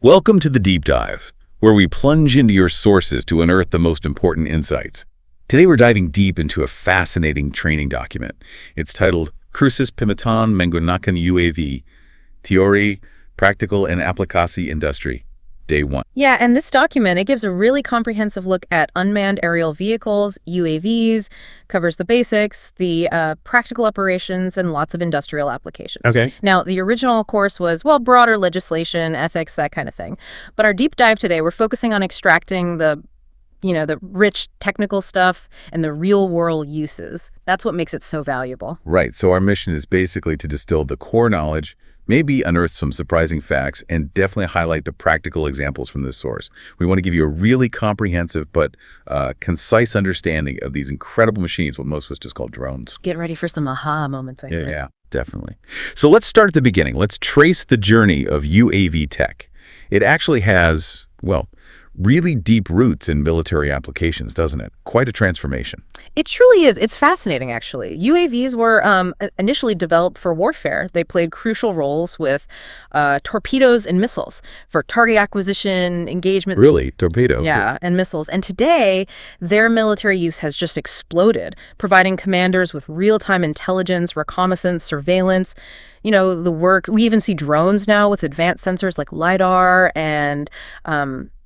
Welcome to the Deep Dive, where we plunge into your sources to unearth the most important insights. Today we're diving deep into a fascinating training document. It's titled Kursus Pembuatan Menggunakan UAV, Teori, Praktikal, and Aplikasi Industri, Day 1. Yeah, and this document, it gives a really comprehensive look at unmanned aerial vehicles, UAVs, covers the basics, the practical operations, and lots of industrial applications. Okay. Now, the original course was, well, broader legislation, ethics, that kind of thing. But our deep dive today, we're focusing on extracting the rich technical stuff and the real world uses. That's what makes it so valuable. Right, so our mission is basically to distill the core knowledge, maybe unearth some surprising facts, and definitely highlight the practical examples from this source. We want to give you a really comprehensive but concise understanding of these incredible machines, what most of us just call drones. Get ready for some aha moments, I think. Yeah, definitely. So let's start at the beginning. Let's trace the journey of UAV tech. It actually has, well, really deep roots in military applications, doesn't it? Quite a transformation. It truly is. It's fascinating, actually. UAVs were initially developed for warfare. They played crucial roles with torpedoes and missiles for target acquisition, engagement. Really? Torpedoes? Yeah, and missiles. And today, their military use has just exploded, providing commanders with real-time intelligence, reconnaissance, surveillance. The work. We even see drones now with advanced sensors like LiDAR and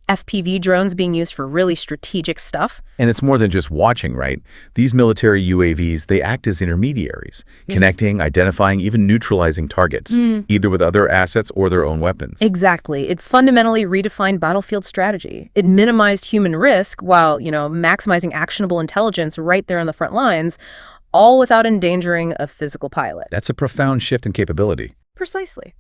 FPV drones being used for really strategic stuff. And it's more than just watching, right? These military UAVs, they act as intermediaries, connecting, identifying, even neutralizing targets, either with other assets or their own weapons. Exactly. It fundamentally redefined battlefield strategy. It minimized human risk while, maximizing actionable intelligence right there on the front lines, all without endangering a physical pilot. That's a profound shift in capability. Precisely.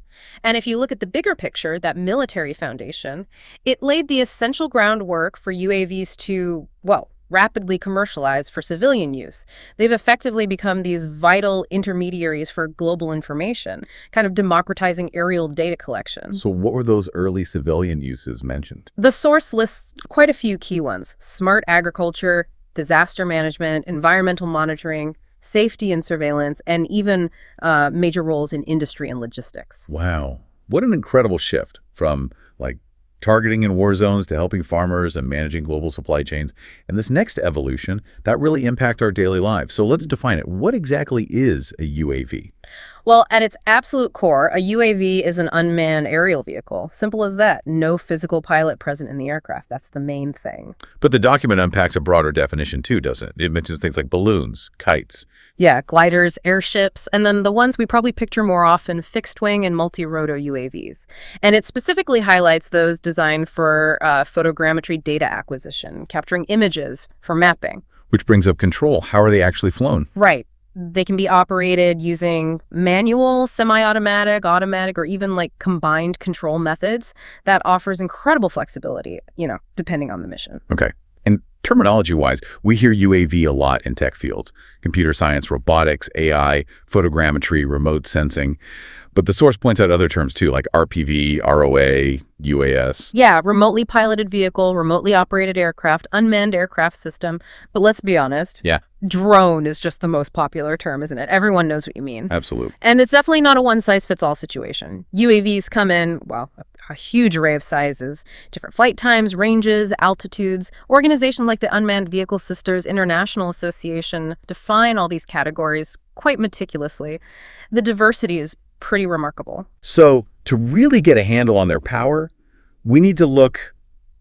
And if you look at the bigger picture, that military foundation, it laid the essential groundwork for UAVs to, well, rapidly commercialize for civilian use. They've effectively become these vital intermediaries for global information, kind of democratizing aerial data collection. So what were those early civilian uses mentioned? The source lists quite a few key ones: smart agriculture, disaster management, environmental monitoring, safety and surveillance, and even major roles in industry and logistics. Wow. What an incredible shift from targeting in war zones to helping farmers and managing global supply chains. And this next evolution, that really impact our daily lives. So let's define it. What exactly is a UAV? Well, at its absolute core, a UAV is an unmanned aerial vehicle. Simple as that. No physical pilot present in the aircraft. That's the main thing. But the document unpacks a broader definition too, doesn't it? It mentions things like balloons, kites. Yeah, gliders, airships, and then the ones we probably picture more often, fixed-wing and multi-rotor UAVs. And it specifically highlights those designed for photogrammetry data acquisition, capturing images for mapping. Which brings up control. How are they actually flown? Right. They can be operated using manual, semi-automatic, automatic, or even combined control methods. That offers incredible flexibility, depending on the mission. Okay. And terminology-wise, we hear UAV a lot in tech fields: computer science, robotics, AI, photogrammetry, remote sensing. But the source points out other terms too, like RPV, ROA, UAS. Yeah, remotely piloted vehicle, remotely operated aircraft, unmanned aircraft system. But let's be honest. Yeah. Drone is just the most popular term, isn't it? Everyone knows what you mean. Absolutely. And it's definitely not a one-size-fits-all situation. UAVs come in, well, a huge array of sizes, different flight times, ranges, altitudes. Organizations like the Unmanned Vehicle Sisters International Association define all these categories quite meticulously. The diversity is pretty remarkable. So to really get a handle on their power, we need to look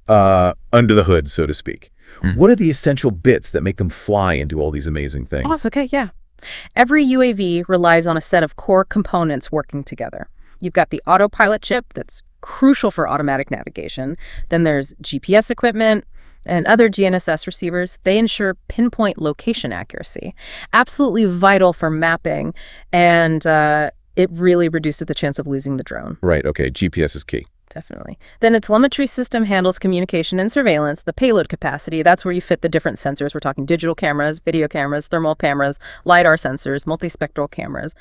under the hood, so to speak. What are the essential bits that make them fly and do all these amazing things? Oh, okay, yeah. Every UAV relies on a set of core components working together. You've got the autopilot chip that's crucial for automatic navigation. Then there's GPS equipment and other GNSS receivers. They ensure pinpoint location accuracy, absolutely vital for mapping, and it really reduces the chance of losing the drone. Right, okay, GPS is key. Definitely. Then a telemetry system handles communication and surveillance. The payload capacity, that's where you fit the different sensors. We're talking digital cameras, video cameras, thermal cameras, LiDAR sensors, multispectral cameras.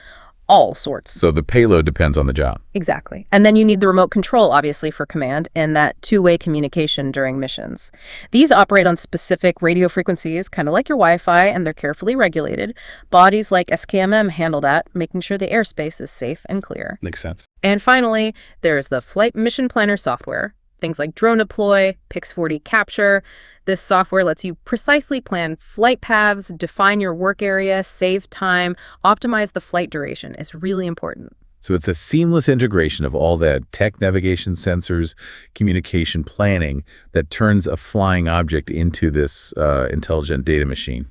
all sorts. So the payload depends on the job. Exactly. And then you need the remote control, obviously, for command and that two-way communication during missions. These operate on specific radio frequencies, kind of like your Wi-Fi, and they're carefully regulated. Bodies like SKMM handle that, making sure the airspace is safe and clear. Makes sense. And finally, there's the Flight Mission Planner software. Things like Drone Deploy, Pix40 Capture. This software lets you precisely plan flight paths, define your work area, save time, optimize the flight duration. It's really important. So it's a seamless integration of all that tech, navigation, sensors, communication, planning that turns a flying object into this intelligent data machine.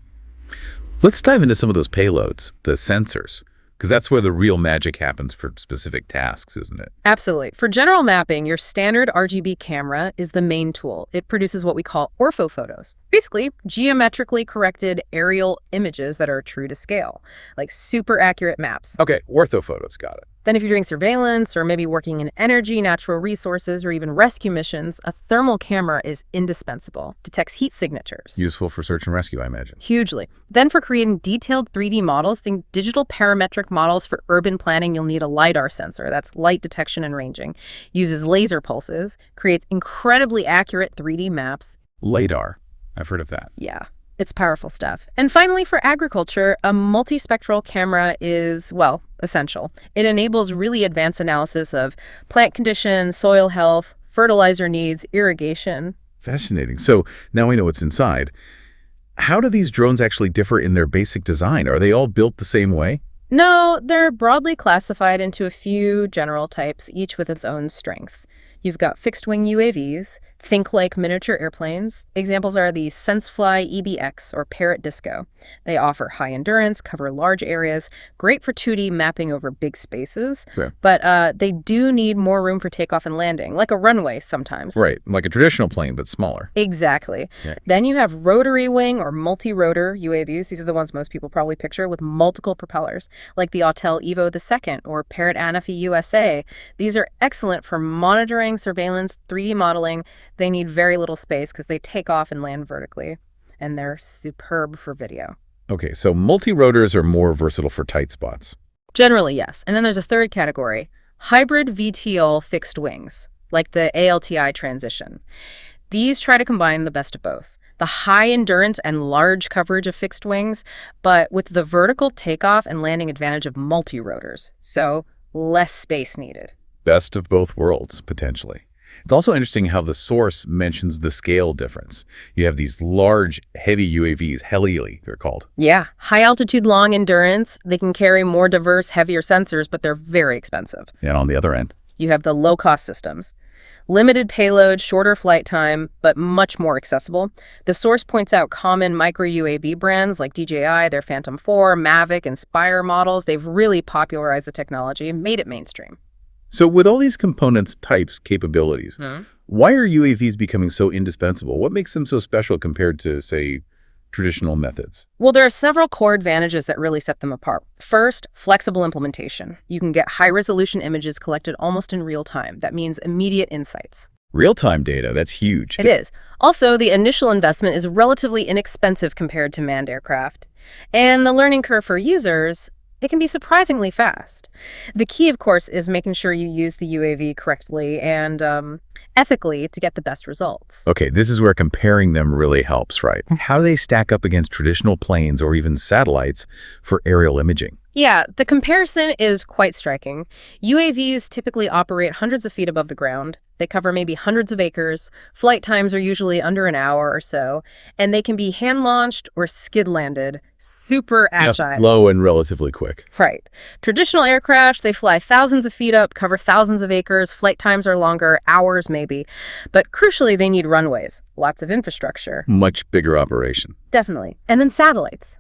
Let's dive into some of those payloads, the sensors, because that's where the real magic happens for specific tasks, isn't it? Absolutely. For general mapping, your standard RGB camera is the main tool. It produces what we call orthophotos. Basically, geometrically corrected aerial images that are true to scale, like super accurate maps. Okay, orthophotos, got it. Then if you're doing surveillance or maybe working in energy, natural resources, or even rescue missions, a thermal camera is indispensable. Detects heat signatures. Useful for search and rescue, I imagine. Hugely. Then for creating detailed 3D models, think digital parametric models for urban planning, you'll need a LiDAR sensor. That's light detection and ranging. Uses laser pulses, creates incredibly accurate 3D maps. LiDAR. I've heard of that. Yeah. It's powerful stuff. And finally, for agriculture, a multispectral camera is, well, essential. It enables really advanced analysis of plant conditions, soil health, fertilizer needs, irrigation. Fascinating. So now we know what's inside. How do these drones actually differ in their basic design? Are they all built the same way? No, they're broadly classified into a few general types, each with its own strengths. You've got fixed-wing UAVs, think like miniature airplanes. Examples are the SenseFly EBX or Parrot Disco. They offer high endurance, cover large areas, great for 2D mapping over big spaces, but they do need more room for takeoff and landing, like a runway sometimes. Right, like a traditional plane, but smaller. Exactly. Yeah. Then you have rotary wing or multi-rotor UAVs. These are the ones most people probably picture with multiple propellers, like the Autel Evo II or Parrot Anafi USA. These are excellent for monitoring, surveillance, 3D modeling. They need very little space because they take off and land vertically, and they're superb for video. Okay, so multi-rotors are more versatile for tight spots. Generally, yes. And then there's a third category, hybrid VTOL fixed wings, like the ALTI transition. These try to combine the best of both. The high endurance and large coverage of fixed wings, but with the vertical takeoff and landing advantage of multi-rotors, so less space needed. Best of both worlds, potentially. It's also interesting how the source mentions the scale difference. You have these large, heavy UAVs, heli, they're called. Yeah, high altitude, long endurance. They can carry more diverse, heavier sensors, but they're very expensive. And on the other end, you have the low-cost systems. Limited payload, shorter flight time, but much more accessible. The source points out common micro-UAV brands like DJI, their Phantom 4, Mavic, and Spire models. They've really popularized the technology and made it mainstream. So with all these components, types, capabilities, why are UAVs becoming so indispensable? What makes them so special compared to, say, traditional methods? Well, there are several core advantages that really set them apart. First, flexible implementation. You can get high-resolution images collected almost in real time. That means immediate insights. Real-time data, that's huge. It is. Also, the initial investment is relatively inexpensive compared to manned aircraft. And the learning curve for users, it can be surprisingly fast. The key, of course, is making sure you use the UAV correctly and ethically to get the best results. Okay, this is where comparing them really helps, right? How do they stack up against traditional planes or even satellites for aerial imaging? Yeah, the comparison is quite striking. UAVs typically operate hundreds of feet above the ground. They cover maybe hundreds of acres. Flight times are usually under an hour or so, and they can be hand-launched or skid-landed, super agile. Low and relatively quick. Right. Traditional aircraft, they fly thousands of feet up, cover thousands of acres. Flight times are longer, hours maybe. But crucially, they need runways, lots of infrastructure. Much bigger operation. Definitely. And then satellites.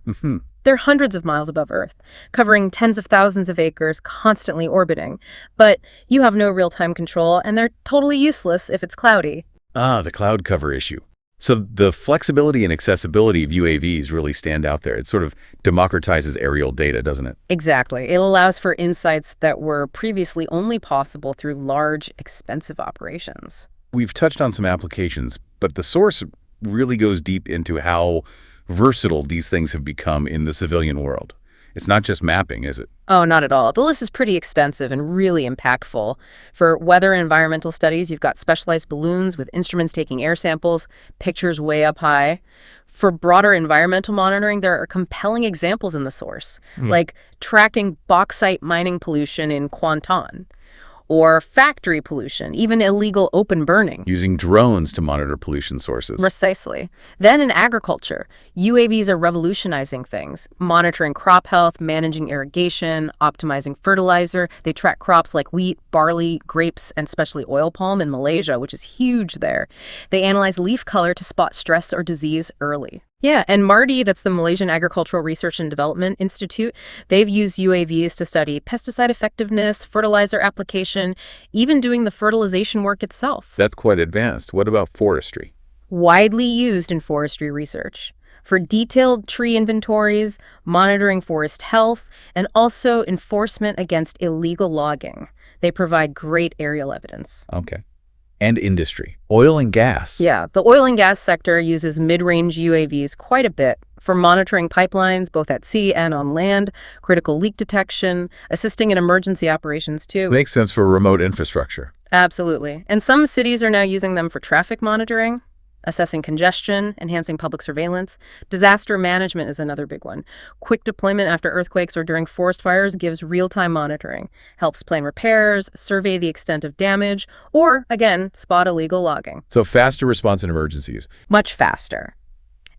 They're hundreds of miles above Earth, covering tens of thousands of acres, constantly orbiting. But you have no real-time control, and they're totally useless if it's cloudy. Ah, the cloud cover issue. So the flexibility and accessibility of UAVs really stand out there. It sort of democratizes aerial data, doesn't it? Exactly. It allows for insights that were previously only possible through large, expensive operations. We've touched on some applications, but the source really goes deep into how versatile these things have become in the civilian world. It's not just mapping, is it? Oh, not at all. The list is pretty extensive and really impactful. For weather and environmental studies, you've got specialized balloons with instruments taking air samples, pictures way up high. For broader environmental monitoring, there are compelling examples in the source, like tracking bauxite mining pollution in Kuantan, or factory pollution, even illegal open burning. Using drones to monitor pollution sources. Precisely. Then in agriculture, UAVs are revolutionizing things, monitoring crop health, managing irrigation, optimizing fertilizer. They track crops like wheat, barley, grapes, and especially oil palm in Malaysia, which is huge there. They analyze leaf color to spot stress or disease early. Yeah, and MARDI, that's the Malaysian Agricultural Research and Development Institute, they've used UAVs to study pesticide effectiveness, fertilizer application, even doing the fertilization work itself. That's quite advanced. What about forestry? Widely used in forestry research for detailed tree inventories, monitoring forest health, and also enforcement against illegal logging. They provide great aerial evidence. Okay. And industry. Oil and gas. Yeah, the oil and gas sector uses mid-range UAVs quite a bit for monitoring pipelines both at sea and on land, critical leak detection, assisting in emergency operations too. Makes sense for remote infrastructure. Absolutely. And some cities are now using them for traffic monitoring, assessing congestion, enhancing public surveillance. Disaster management is another big one. Quick deployment after earthquakes or during forest fires gives real-time monitoring, helps plan repairs, survey the extent of damage, or, again, spot illegal logging. So faster response in emergencies. Much faster.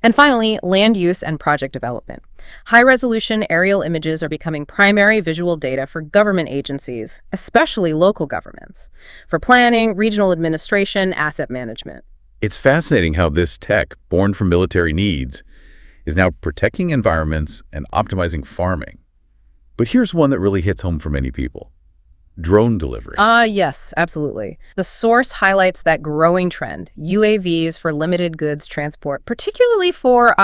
And finally, land use and project development. High-resolution aerial images are becoming primary visual data for government agencies, especially local governments, for planning, regional administration, asset management. It's fascinating how this tech, born from military needs, is now protecting environments and optimizing farming. But here's one that really hits home for many people. Drone delivery. Yes, absolutely. The source highlights that growing trend, UAVs for limited goods transport, particularly for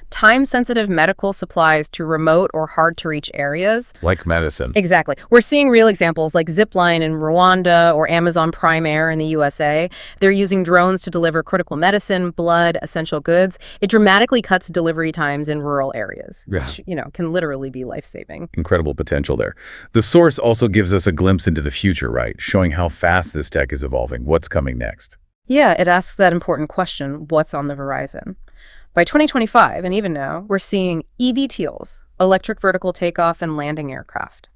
time-sensitive medical supplies to remote or hard-to-reach areas. Like medicine. Exactly. We're seeing real examples like Zipline in Rwanda or Amazon Prime Air in the USA. They're using drones to deliver critical medicine, blood, essential goods. It dramatically cuts delivery times in rural areas, which, can literally be life-saving. Incredible potential there. The source also gives us a glimpse into the future, right? Showing how fast this tech is evolving. What's coming next? Yeah, it asks that important question, what's on the horizon? By 2025, and even now, we're seeing eVTOLs, electric vertical takeoff and landing aircraft.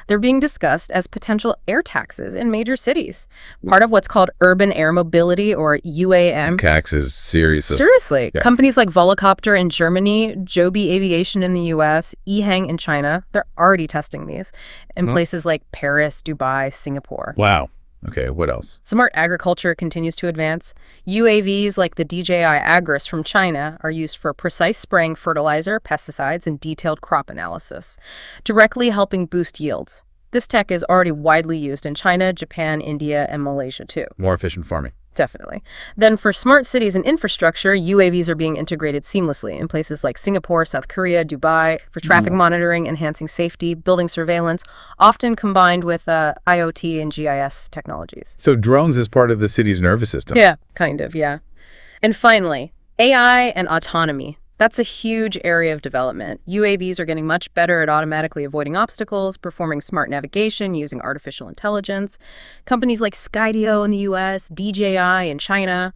They're being discussed as potential air taxes in major cities, part of what's called urban air mobility, or UAM. CAX is serious. Seriously. Yeah. Companies like Volocopter in Germany, Joby Aviation in the US, EHang in China, they're already testing these in places like Paris, Dubai, Singapore. Wow. Okay, what else? Smart agriculture continues to advance. UAVs like the DJI Agris from China are used for precise spraying fertilizer, pesticides, and detailed crop analysis, directly helping boost yields. This tech is already widely used in China, Japan, India, and Malaysia too. More efficient farming. Definitely. Then for smart cities and infrastructure, UAVs are being integrated seamlessly in places like Singapore, South Korea, Dubai, for traffic monitoring, enhancing safety, building surveillance, often combined with IoT and GIS technologies. So drones is part of the city's nervous system. Yeah, kind of, yeah. And finally, AI and autonomy. That's a huge area of development. UAVs are getting much better at automatically avoiding obstacles, performing smart navigation using artificial intelligence. Companies like Skydio in the US, DJI in China,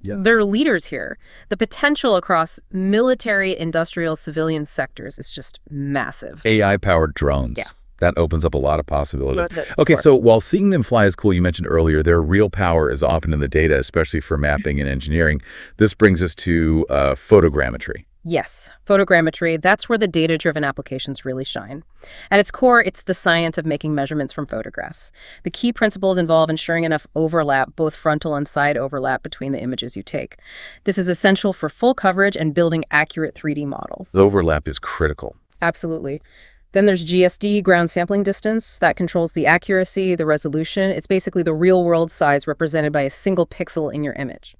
they're leaders here. The potential across military, industrial, civilian sectors is just massive. AI-powered drones. Yeah. That opens up a lot of possibilities. Okay, so while seeing them fly is cool, you mentioned earlier, their real power is often in the data, especially for mapping and engineering. This brings us to photogrammetry. Yes, photogrammetry, that's where the data-driven applications really shine. At its core, it's the science of making measurements from photographs. The key principles involve ensuring enough overlap, both frontal and side overlap, between the images you take. This is essential for full coverage and building accurate 3D models. The overlap is critical. Absolutely. Then there's GSD, ground sampling distance, that controls the accuracy, the resolution. It's basically the real-world size represented by a single pixel in your image.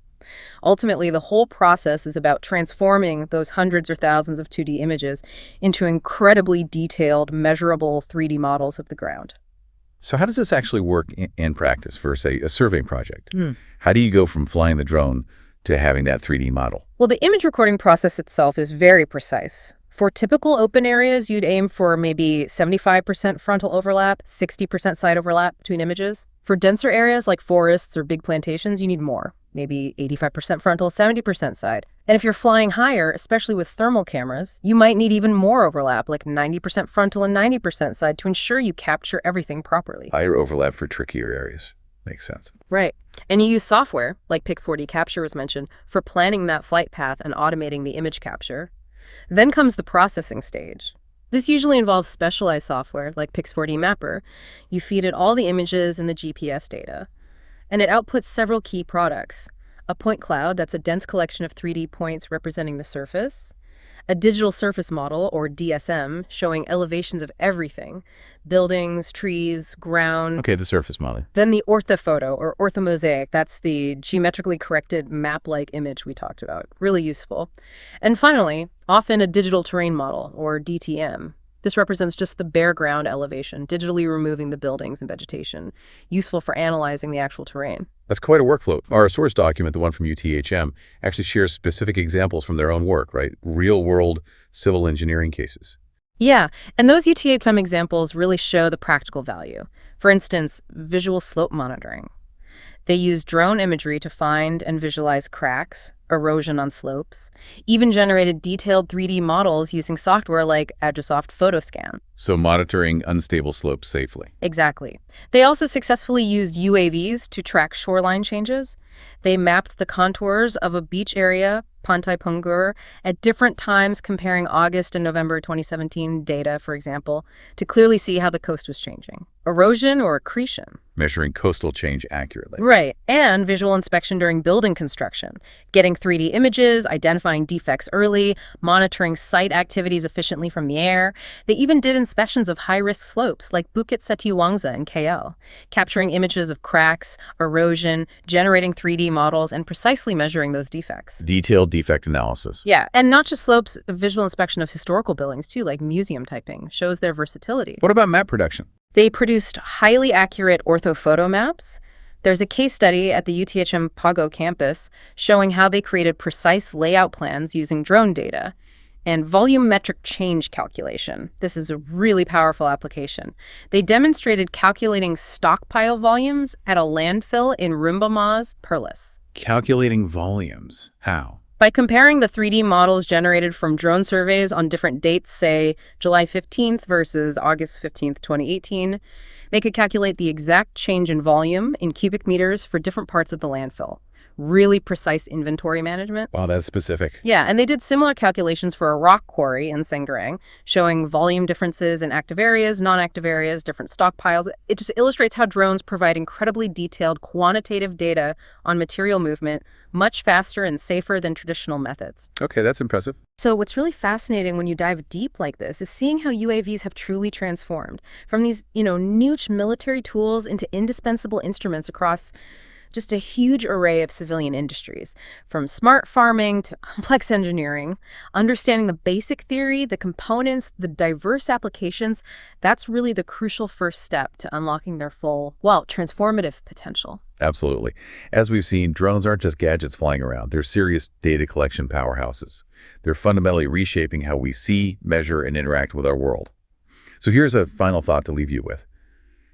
Ultimately, the whole process is about transforming those hundreds or thousands of 2D images into incredibly detailed, measurable 3D models of the ground. So how does this actually work in practice for, say, a surveying project? How do you go from flying the drone to having that 3D model? Well, the image recording process itself is very precise. For typical open areas, you'd aim for maybe 75% frontal overlap, 60% side overlap between images. For denser areas like forests or big plantations, you need more, maybe 85% frontal, 70% side. And if you're flying higher, especially with thermal cameras, you might need even more overlap, like 90% frontal and 90% side, to ensure you capture everything properly. Higher overlap for trickier areas. Makes sense. Right. And you use software, like Pix4D Capture was mentioned, for planning that flight path and automating the image capture. Then comes the processing stage. This usually involves specialized software, like Pix4D Mapper. You feed it all the images and the GPS data, and it outputs several key products. A point cloud, that's a dense collection of 3D points representing the surface. A digital surface model, or DSM, showing elevations of everything: buildings, trees, ground. Okay, the surface model. Then the orthophoto, or orthomosaic, that's the geometrically corrected map-like image we talked about. Really useful. And finally, often a digital terrain model, or DTM. This represents just the bare ground elevation, digitally removing the buildings and vegetation, useful for analyzing the actual terrain. That's quite a workflow. Our source document, the one from UTHM, actually shares specific examples from their own work, right? Real-world civil engineering cases. Yeah, and those UTHM examples really show the practical value. For instance, visual slope monitoring. They use drone imagery to find and visualize cracks, erosion on slopes, even generated detailed 3D models using software like Agisoft PhotoScan. So monitoring unstable slopes safely. Exactly. They also successfully used UAVs to track shoreline changes. They mapped the contours of a beach area, Pantai Pungur, at different times, comparing August and November 2017 data, for example, to clearly see how the coast was changing. Erosion or accretion. Measuring coastal change accurately. Right, and visual inspection during building construction, getting 3D images, identifying defects early, monitoring site activities efficiently from the air. They even did inspections of high-risk slopes like Bukit Setiawangsa in KL, capturing images of cracks, erosion, generating 3D models, and precisely measuring those defects. Detailed defect analysis. Yeah, and not just slopes, visual inspection of historical buildings too, like museum typing, shows their versatility. What about map production? They produced highly accurate orthophoto maps. There's a case study at the UTHM Pago campus showing how they created precise layout plans using drone data and volumetric change calculation. This is a really powerful application. They demonstrated calculating stockpile volumes at a landfill in Rumbamaz, Perlis. Calculating volumes. How? By comparing the 3D models generated from drone surveys on different dates, say July 15th versus August 15th, 2018, they could calculate the exact change in volume in cubic meters for different parts of the landfill. Really precise inventory management. Wow, that's specific. Yeah, and they did similar calculations for a rock quarry in Sengdarang, showing volume differences in active areas, non-active areas, different stockpiles. It just illustrates how drones provide incredibly detailed quantitative data on material movement much faster and safer than traditional methods. Okay, that's impressive. So what's really fascinating when you dive deep like this is seeing how UAVs have truly transformed from these, niche military tools into indispensable instruments across just a huge array of civilian industries, from smart farming to complex engineering. Understanding the basic theory, the components, the diverse applications, that's really the crucial first step to unlocking their full, transformative potential. Absolutely. As we've seen, drones aren't just gadgets flying around. They're serious data collection powerhouses. They're fundamentally reshaping how we see, measure, and interact with our world. So here's a final thought to leave you with.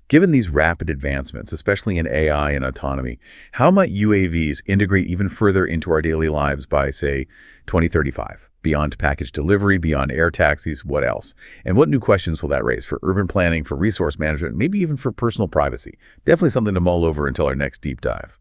Given these rapid advancements, especially in AI and autonomy, how might UAVs integrate even further into our daily lives by, say, 2035? Beyond package delivery, beyond air taxis, what else? And what new questions will that raise for urban planning, for resource management, maybe even for personal privacy? Definitely something to mull over until our next deep dive.